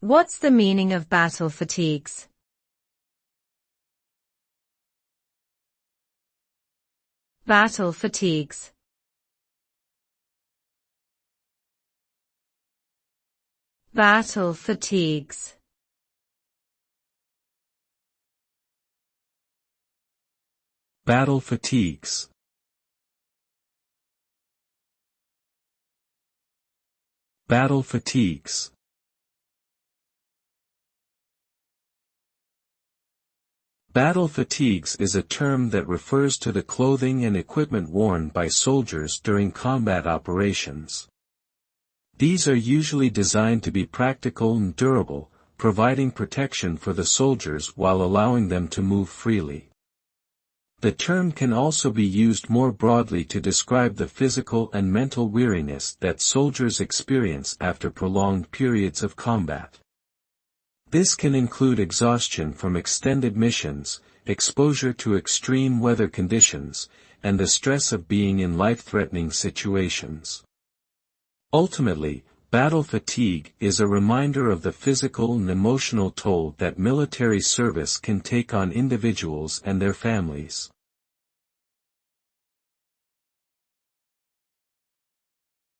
What's the meaning of battle fatigues? Battle fatigues. Battle fatigues. Battle fatigues. Battle fatigues. Battle fatigues is a term that refers to the clothing and equipment worn by soldiers during combat operations. These are usually designed to be practical and durable, providing protection for the soldiers while allowing them to move freely. The term can also be used more broadly to describe the physical and mental weariness that soldiers experience after prolonged periods of combat. This can include exhaustion from extended missions, exposure to extreme weather conditions, and the stress of being in life-threatening situations. Ultimately, battle fatigue is a reminder of the physical and emotional toll that military service can take on individuals and their families.